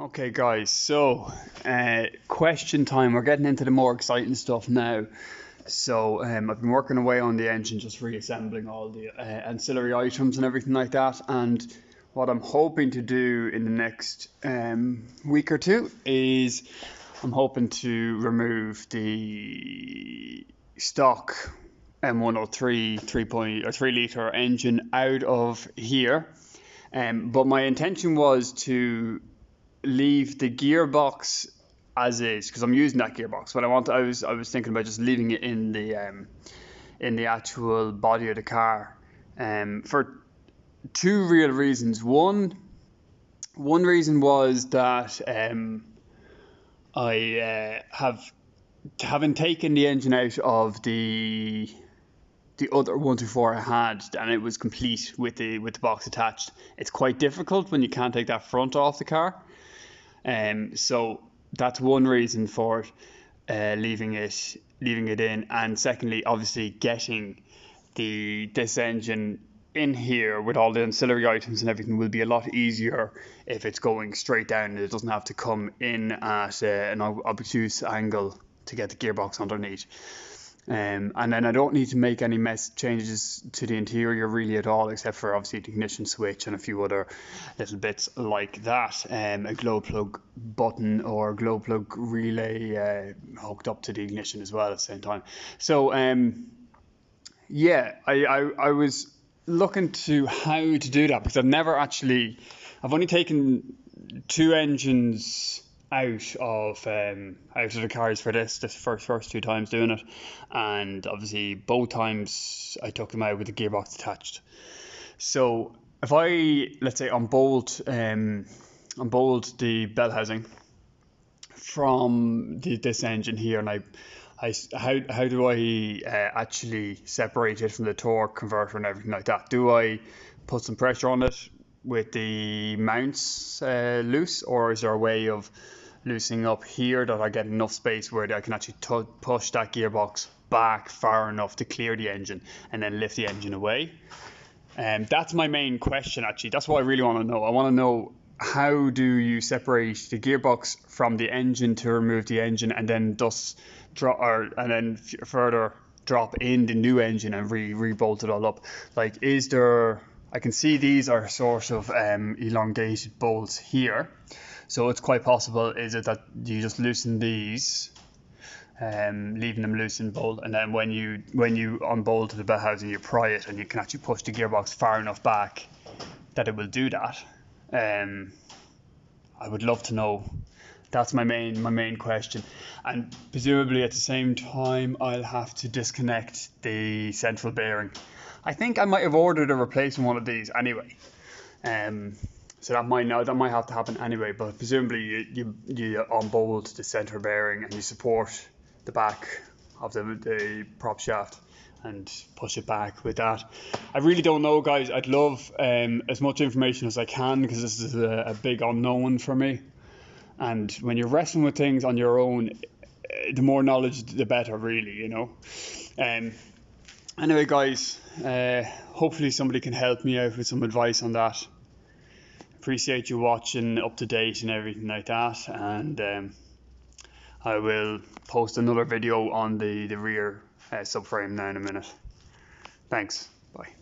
Okay guys, so question time. We're getting into the more exciting stuff now. So I've been working away on the engine, just reassembling all the ancillary items and everything like that. And what I'm hoping to do in the next week or two is I'm hoping to remove the stock M103 3 litre engine out of here. But my intention was to leave the gearbox as is, because I'm using that gearbox. But I was thinking about just leaving it in the actual body of the car, for two real reasons. One reason was that having taken the engine out of the other 124 I had, and it was complete with the box attached. It's quite difficult when you can't take that front off the car. So that's one reason for it, leaving it in. And secondly, obviously getting this engine in here with all the ancillary items and everything will be a lot easier if it's going straight down and it doesn't have to come in at an obtuse angle to get the gearbox underneath. And then I don't need to make any changes to the interior really at all, except for obviously the ignition switch and a few other little bits like that. A glow plug button or glow plug relay hooked up to the ignition as well at the same time. So yeah, I was looking to how to do that, because I've only taken two engines out of the cars for this first two times doing it, and obviously both times I took them out with the gearbox attached. So if I, let's say, unbolt the bell housing from this engine here, and how do I actually separate it from the torque converter and everything like that? Do I put some pressure on it with the mounts loose, or is there a way of loosening up here that I get enough space where I can actually push that gearbox back far enough to clear the engine and then lift the engine away? That's my main question, actually. That's what I really want to know. I want to know, how do you separate the gearbox from the engine to remove the engine, and then further drop in the new engine and re-bolt it all up? Like, is there? I can see these are sort of elongated bolts here. So it's quite possible, is it that you just loosen these, leaving them loose in bolt, and then when you unbolt the bell housing, you pry it and you can actually push the gearbox far enough back that it will do that? I would love to know. That's my main question. And presumably at the same time I'll have to disconnect the central bearing. I think I might have ordered a replacement one of these anyway. So that might have to happen anyway, but presumably you unbolt the center bearing and you support the back of the prop shaft and push it back with that. I really don't know, guys. I'd love as much information as I can, because this is a big unknown for me. And when you're wrestling with things on your own, the more knowledge, the better, really, you know. Anyway, guys, hopefully somebody can help me out with some advice on that. Appreciate you watching, up to date and everything like that, and I will post another video on the rear subframe now in a minute. Thanks. Bye.